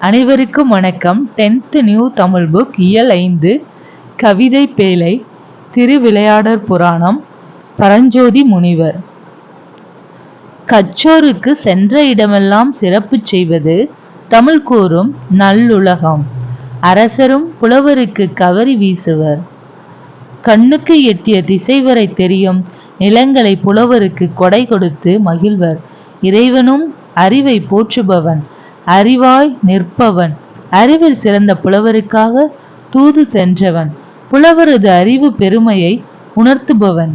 அனைவருக்கும் வணக்கம். 10th new Tamil book இயல் 5 கவிதை பேழை திருவிளையாடற் புராணம் பரஞ்சோதி முனிவர். கற்றோருக்கு சென்ற இடமெல்லாம் சிறப்பு செய்வது தமிழ் கூறும் நல்லுலகம். அரசரும் புலவருக்கு கவரி வீசுவர். கண்ணுக்கு எட்டிய திசைவரை தெரியும் நிலங்களை புலவருக்கு கொடை கொடுத்து மகிழ்வர். இறைவனும் அறிவை போற்றுபவன், அறிவாய் நிற்பவன், அறிவில் சிறந்த புலவருக்காக தூது சென்றவன், புலவரது அறிவு பெருமையை உணர்த்துபவன்.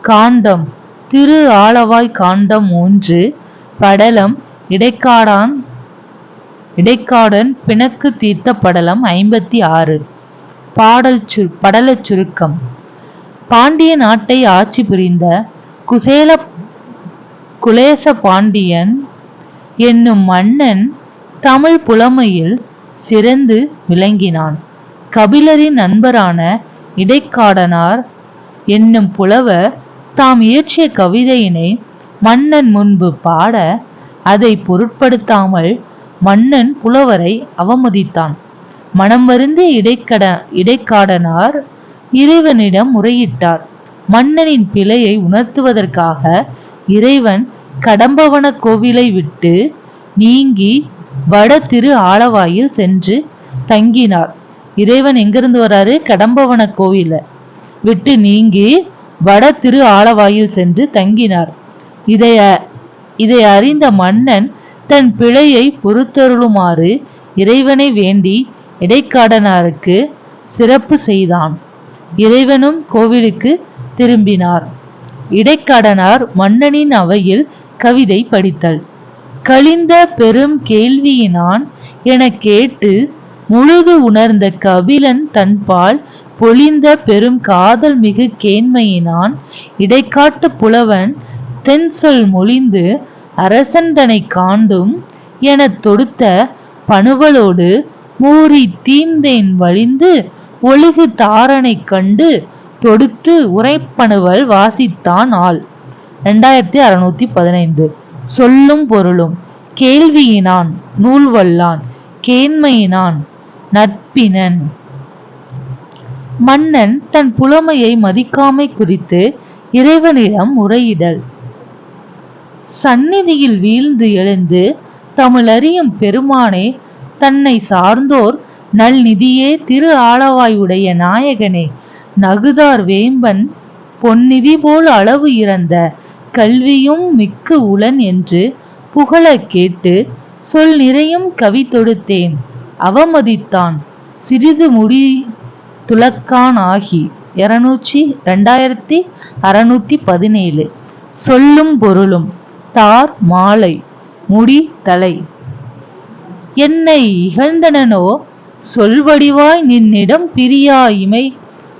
காண்டம் திரு ஆலவாய் காண்டம் 3 படலம் இடைக்காடன் பிணக்கு தீர்த்த படலம் 56. படலச் சுருக்கம். பாண்டிய நாட்டை ஆட்சி புரிந்த குலேச பாண்டியன் என்னும் மன்னன் தமிழ் புலமையில் சிறந்து விளங்கினான். கபிலரின் நண்பரான இடைக்காடனார் என்னும் புலவர் தாம் இயற்றிய கவிதையினை மன்னன் முன்பு பாட அதை பொருட்படுத்தாமல் மன்னன் புலவரை அவமதித்தான். மனம் வருந்திய இடைக்காடனார் இறைவனிடம் முறையிட்டார். மன்னனின் பிழையை உணர்த்துவதற்காக இறைவன் கடம்பவன கோவிலை விட்டு நீங்கி வட திரு ஆலவாயில் சென்று தங்கினார். இறைவன் எங்கிருந்து வராரு? கடம்பவன கோவில விட்டு நீங்கி வட திரு ஆலவாயில் சென்று தங்கினார். இதை அறிந்த மன்னன் தன் பிழையை பொறுத்தருளுமாறு இறைவனை வேண்டி இடைக்காடனாருக்கு சிறப்பு செய்தான். இறைவனும் கோவிலுக்கு திரும்பினார். இடைக்காடனார் மன்னனின் அவையில் கவிதை படித்தல். கலிந்த பெரும் கேள்வியினான் என கேட்டு முழுது உணர்ந்த கபிலன் தன்பால் பொழிந்த பெரும் காதல் மிகு கேண்மையினான் இடைக்காட்டு புலவன் தென் சொல் மொழிந்து அரசன் தனை காண்டும் என தொடுத்த பணுவலோடு மூறி தீந்தேன் வழிந்து ஒழுகு தாரனை கண்டு தொடுத்து உரைப்பணுவல் வாசித்தான் ஆள். 2615. சொல்லும் பொருளும். கேள்வியினான் நூல்வல்லான், கேண்மையினான் நட்பினன். மன்னன் தன் புலமையை மதிக்காமை குறித்து இறைவனிடம் முறையிடல். சந்நிதியில் வீழ்ந்து எழுந்து தமிழறியும் பெருமானே, தன்னை சார்ந்தோர் நல்நிதியே, திரு ஆலவாயுடைய நாயகனே, நகுதார் வேம்பன் பொன்னிதி போல் அளவு இறந்த கல்வியும் மிக்கு உளன் என்று புகழ கேட்டு சொல் நிறையும் கவி தொடுத்தேன். அவமதித்தான் சிறிது முடி துலக்கான் ஆகி. 2617. சொல்லும் பொருளும். தார் மாலை, முடி தலை. என்னை இகழ்ந்தனோ சொல்வடிவாய் நின்னிடம் பிரியா இமை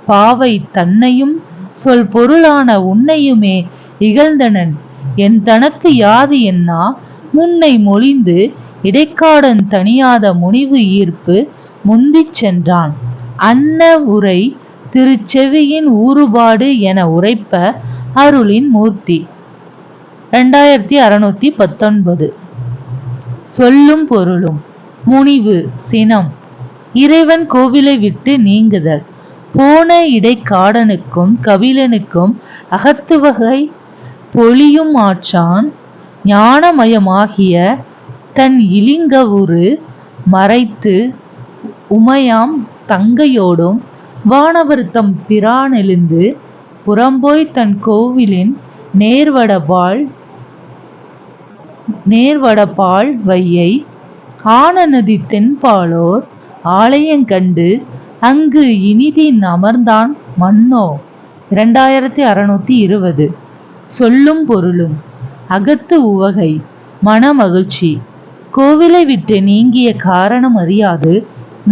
பாவை தன்னையும் சொல் பொருளான உன்னையுமே இகழ்ந்தனன் என் தனக்கு யாது என்னா முன்னை மொழிந்து இடைக்காடன் தனியாத முனிவு ஈர்ப்பு முந்திச் சென்றான். அன்ன உரை திருச்செவியின் ஊறுபாடு என உரைப்ப அருளின் மூர்த்தி. 2619. சொல்லும் பொருளும். முனிவு சினம். இறைவன் கோவிலை விட்டு நீங்குதல். போன இடைக்காடனுக்கும் கபிலனுக்கும் அகத்துவகை பொழியும் ஆற்றான் ஞானமயமாகிய தன் இலிங்கவுரு மறைத்து உமையாம் தங்கையோடும் வானவர்த்தம் பிரானெழுந்து புறம்போய் தன் கோவிலின் நேர்வடபால் வையை ஆனநதி தென்பாலோர் ஆலயங்கண்டு அங்கு இனிதின் அமர்ந்தான் மன்னோ. 2620. சொல்லும் பொருளும். அகத்து உவகை மனமகிழ்ச்சி. கோவிலை விட்டு நீங்கிய காரணம் அறியாது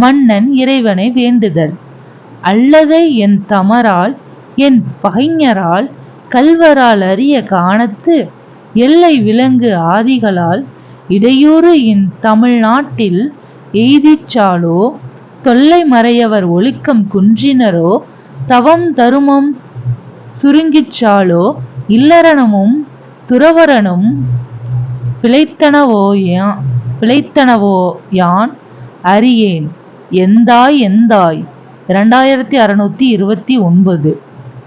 மன்னன் இறைவனை வேண்டுதல். அல்லதை என் தமரால் என் பகைஞரால் கல்வரால் அறிய காணத்து எல்லை விலங்கு ஆதிகளால் இடையூறு என் தமிழ்நாட்டில் எய்திச்சாலோ தொல்லை மறையவர் ஒழுக்கம் குன்றினரோ தவம் தருமம் சுருங்கிச்சாலோ இல்லறனமும் துறவரனும் பிழைத்தனவோயாம் பிழைத்தனவோ யான் அறியேன். எந்தாய் எந்தாய். 2629.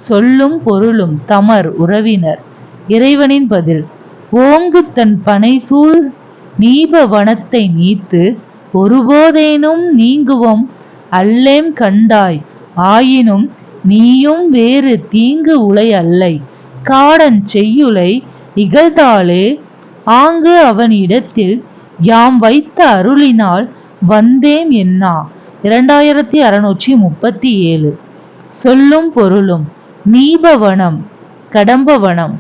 சொல்லும் பொருளும் தமர் உறவினர். இறைவனின் பதில். ஓங்கு தன் பனைசூழ் நீப வனத்தை நீத்து ஒருபோதேனும் நீங்குவம் அல்லேம் கண்டாய். ஆயினும் நீயும் வேறு தீங்கு உலை அல்லை. காடன் செய்யுளை இகழ்ந்தாலே ஆங்கு அவன் இடத்தில் யாம் வைத்த அருளினால் வந்தேம் என்னா. 2637. சொல்லும் பொருளும் நீபவனம் கடம்பவனம்.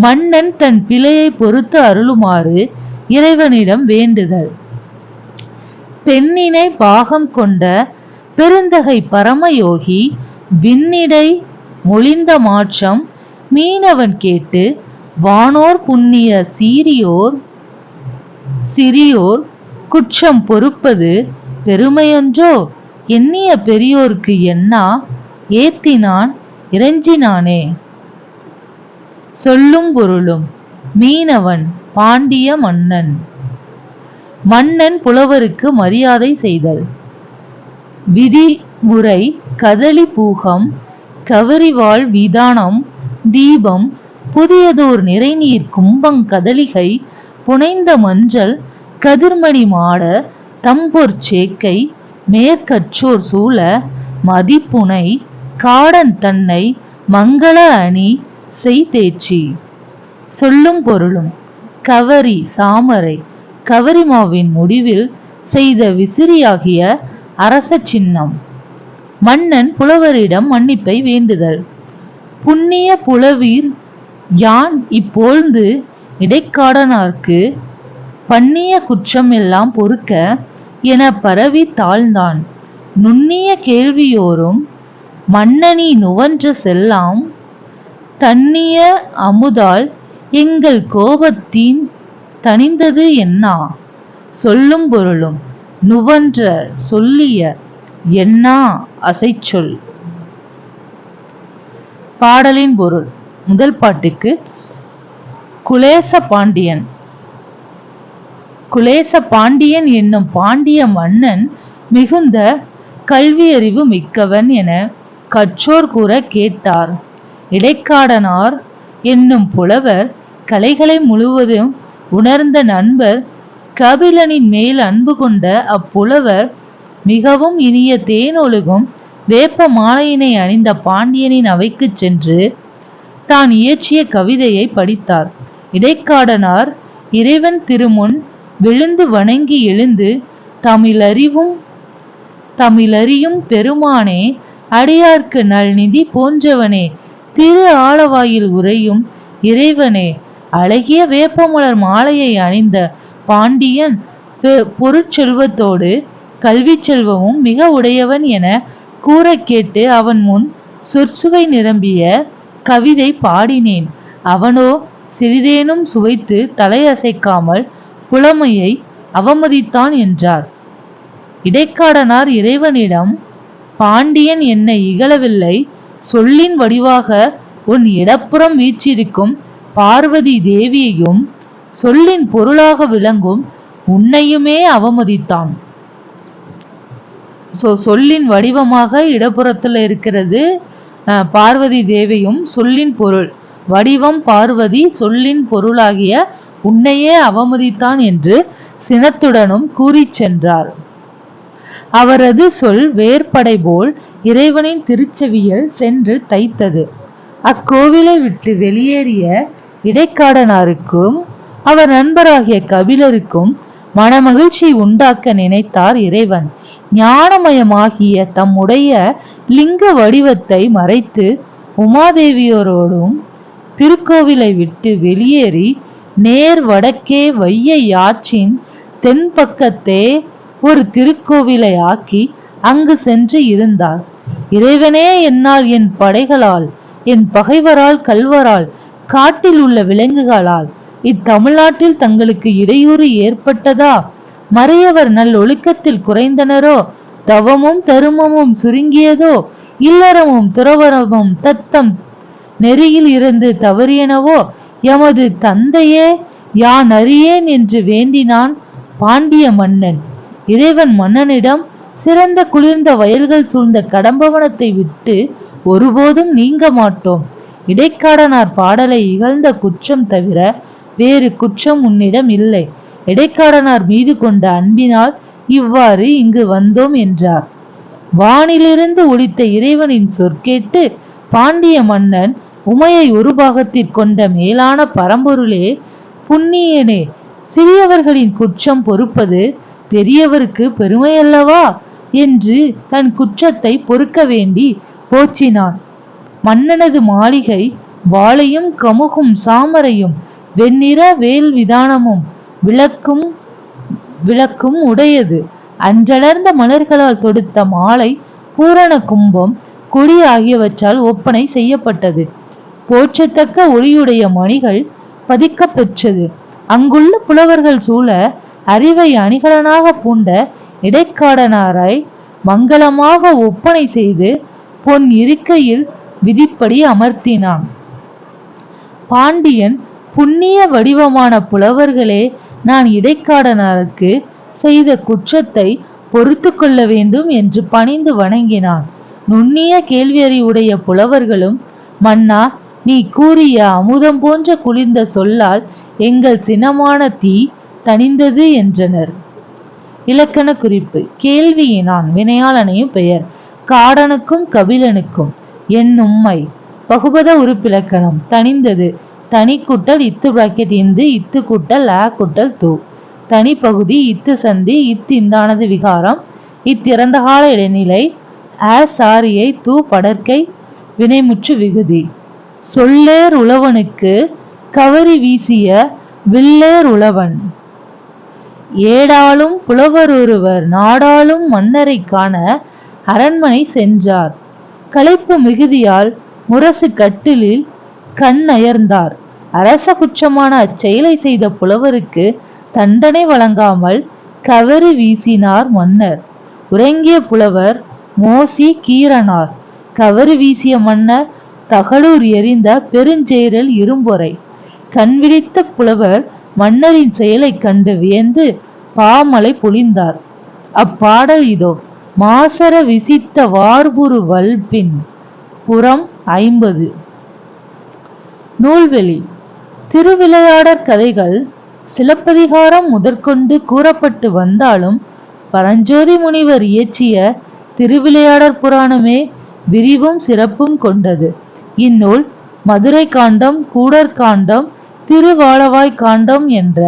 மன்னன் தன் பிழையை பொறுத்து அருளுமாறு இறைவனிடம் வேண்டுதல். பெண்ணினை பாகம் கொண்ட பெருந்தகை பரமயோகி விண்ணிடை மொழிந்த மாற்றம் மீனவன் கேட்டு வானோர் புண்ணிய சிறியோர் குற்றம் பொறுப்பது பெருமையன்றோ. எண்ணிய பெரியோர்க்கு எண்ணா ஏத்தினான் இறைஞ்சினானே. சொல்லும் பொருளும் மீனவன் பாண்டிய மன்னன். மன்னன் புலவருக்கு மரியாதை செய்தல். விதிமுறை கதலி பூகம் கவரிவாள் விதானம் தீபம் புதியதோர் நிறைநீர் கும்பங் கதலிகை புனைந்த மஞ்சள் கதிர்மணி மாட தம்பொற் சேக்கை மேற்கற்றோர் சூழ மதிப்புனை காடன் தன்னை மங்கள அணி செய்தேற்றி. சொல்லும் பொருளும் கவரி சாமரை கவரிமாவின் முடிவில் செய்த விசிறியாகிய அரச சின்னம். மன்னன் புலவரிடம் மன்னிப்பை வேண்டுதல். புண்ணிய புலவீர் யான் இப்போழ்ந்து இடைக்காடனார்க்கு பண்ணிய குற்றம் எல்லாம் பொறுக்க என பரவி தாழ்ந்தான். நுண்ணிய கேள்வியோரும் மன்னனி நுவன்ற செல்லாம் தண்ணிய அமுதால் எங்கள் கோபத்தின் தணிந்தது என்னா. சொல்லும் பொருளும் நுவன்ற சொல்லிய என்னா அசைச்சொல். பாடலின் பொருள். முதல் பாட்டுக்கு குலேச பாண்டியன் என்னும் பாண்டிய மன்னன் மிகுந்த கல்வியறிவு மிக்கவன் என கற்றோர் கூற கேட்டார். இடைக்காடனார் என்னும் புலவர் கலைகளை முழுவதும் உணர்ந்த நண்பர். கபிலனின் மேல் அன்பு கொண்ட அப்புலவர் மிகவும் இனிய தேனொழுகும் வேப்ப மாலையினை அணிந்த பாண்டியனின் அவைக்கு சென்று தான் இயற்றிய கவிதையை படித்தார். இடைக்காடனார் இறைவன் திருமுன் விழுந்து வணங்கி எழுந்து தமிழறியும் பெருமானே அடியார்க்கு நல்நிதி போன்றவனே திரு ஆலவாயில் உறையும் இறைவனே அழகிய வேப்பமலர் மாலையை அணிந்த பாண்டியன் பொருட்செல்வத்தோடு கல்வி செல்வமும் மிக உடையவன் என கூற கேட்டு அவன் முன் சொற்சுவை நிரம்பிய கவிதை பாடினேன். அவனோ சிறிதேனும் சுவைத்து தலையசைக்காமல் புலமையை அவமதித்தான் என்றார். இடைக்காடனார் இறைவனிடம் பாண்டியன் என்னை இகழவில்லை. சொல்லின் வடிவாக உன் இடப்புறம் வீற்றிருக்கும் பார்வதி தேவியையும் சொல்லின் பொருளாக விளங்கும் உன்னையுமே அவமதித்தான். சொல்லின் வடிவமாக இடப்புறத்துல இருக்கிறது பார்வதி தேவியும் சொல்லின் பொருள் வடிவம் பார்வதி சொல்லின் பொருளாகிய உன்னையே அவமதித்தான் என்று சினத்துடனும் கூறி சென்றார். அவரது சொல் வேற்படை போல் இறைவனின் திருச்செவியில் சென்று தைத்தது. அக்கோவிலை விட்டு வெளியேறிய இடைக்காடனாருக்கும் அவர் நண்பராகிய கபிலருக்கும் மனமகிழ்ச்சி உண்டாக்க நினைத்தார் இறைவன். ஞானமயமாகிய தம்முடைய லிங்க வடிவத்தை மறைத்து உமாதேவியோரோடும் திருக்கோவிலை விட்டு வெளியேறி நேர் வடக்கே வையை ஆற்றின் தென்பக்கத்தே ஒரு திருக்கோவிலை ஆக்கி அங்கு சென்று இருந்தார். இறைவனே, என்னால் என் படைகளால் என் பகைவரால் கல்வரால் காட்டில் உள்ள விலங்குகளால் இத்தமிழ்நாட்டில் தங்களுக்கு இடையூறு ஏற்பட்டதா? மறையவர் நல் ஒழுக்கத்தில் குறைந்தனரோ? தவமும் தருமமும் சுருங்கியதோ? இல்லறமும் துறவரமும் தத்தம் நெறியில் இருந்து தவறியனவோ? எமது தந்தையே யான் அறியேன் என்று வேண்டினான் பாண்டிய மன்னன். இறைவன் மன்னனிடம் சிறந்த குளிர்ந்த வயல்கள் சூழ்ந்த கடம்பவனத்தை விட்டு ஒருபோதும் நீங்க மாட்டோம். இடைக்காடனார் பாடலை இகழ்ந்த குற்றம் தவிர வேறு குற்றம் உன்னிடம் இல்லை. இடைக்காடனார் மீது கொண்ட அன்பினால் இவ்வாறு இங்கு வந்தோம் என்றார். வானிலிருந்து ஒலித்த இறைவனின் சொற்கேட்டு பாண்டிய மன்னன் உமையை ஒரு பாகத்திற் கொண்ட மேலான பரம்பொருளே, புண்ணியனே, சிறியவர்களின் குற்றம் பொறுப்பது பெரியவருக்கு பெருமையல்லவா என்று தன் குற்றத்தை பொறுக்க வேண்டி போற்றினான். மன்னனது மாளிகை வாளையும் கமுகும் சாமரையும் வெண்ணிற வேல் விதானமும் விளக்கும் உடையது. அன்றளர்ந்த மலர்களால் தொடுத்த மாலை, பூரண கும்பம், கொடி ஆகியவற்றால் ஒப்பனை செய்யப்பட்டது. போற்றத்தக்க ஒளியுடைய மணிகள் பதிக்க பெற்றது. அங்குள்ள புலவர்கள் சூழ அறிவை அணிகலனாக பூண்ட இடைக்காடனாரை மங்களமாக ஒப்பனை செய்து பொன் இருக்கையில் விதிப்படி அமர்த்தினான். பாண்டியன், புண்ணிய வடிவமான புலவர்களே, நான் இடைக்காடனாருக்கு செய்த குற்றத்தை பொறுத்து கொள்ள வேண்டும் என்று பணிந்து வணங்கினான். நுண்ணிய கேள்வியறிவுடைய புலவர்களும், மன்னா, நீ கூறிய அமுதம் போன்ற குளிர்ந்த சொல்லால் எங்கள் சினமான தீ தணிந்தது என்றனர். இலக்கண குறிப்பு: கேள்வியினான் வினையாளனையும் பெயர். காடனுக்கும் கபிலனுக்கும் என்னும்மை. பகுபத உறுப்பிலக்கணம். தணிந்தது தனி கூட்டல் இத்து பிராக்கெட் இந்து, இத்து கூட்டல் அ கூட்டல் தூ. தனி பகுதி இத்து சந்தி, இந்தானது விகாரம், இறந்த கால இடைநிலை, அ சாரியை, தூ படற்கை, வினைமுற்று விகுதி. சொல்லேர் உழவனுக்கு கவரி வீசிய வில்லேர் உழவன். ஏடாலும் புலவரொருவர் நாடாளும் மன்னரை காண அரண்மனை சென்றார். களைப்பு மிகுதியால் முரசு கட்டிலில் கண் அயர்ந்தார். அரச குற்றமான அச்செயலை செய்த புலவருக்கு தண்டனை வழங்காமல் கவரி வீசினார் மன்னர். உறங்கிய புலவர் மோசி கீரனார். கவரி வீசிய மன்னர் தகடூர் எறிந்த பெருஞ்சேரல் இரும்பொறை. கண்விழித்த புலவர் மன்னரின் செயலை கண்டு வியந்து பாமலை பொழிந்தார். அப்பாடல் இதோ. மாசற விசித்த வார்புரு வல்பின். புறம் 50. நூல்வெளி: திருவிளையாடற் கதைகள் சிலப்பதிகாரம் முதற்கொண்டு கூறப்பட்டு வந்தாலும் பரஞ்சோதி முனிவர் இயற்றிய திருவிளையாடற் புராணமே விரிவும் சிறப்பும் கொண்டது. இந்நூல் மதுரை காண்டம், கூடற் காண்டம், திருவாளவாய் காண்டம் என்ற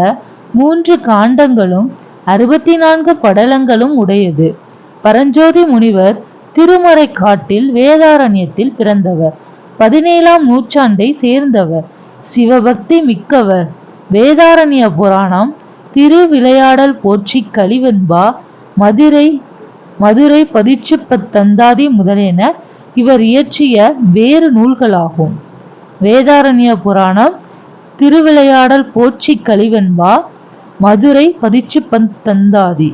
3 காண்டங்களும் 64 படலங்களும் உடையது. பரஞ்சோதி முனிவர் திருமறை காட்டில் வேதாரண்யத்தில் பிறந்தவர். 17ஆம் நூற்றாண்டை சேர்ந்தவர். சிவபக்தி மிக்கவர். வேதாரண்ய புராணம், திருவிளையாடல் போற்றி கலிவெண்பா, மதுரை பதிற்றுப்பத்தந்தாதி முதலியன இவர் இயற்றிய வேறு நூல்களாகும். வேதாரண்ய புராணம், திருவிளையாடல் போற்றி கலிவெண்பா, மதுரை பதிற்றுப்பத்தந்தாதி.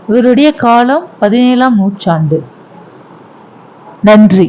இவருடைய காலம் 17ஆம் நூற்றாண்டு. நன்றி.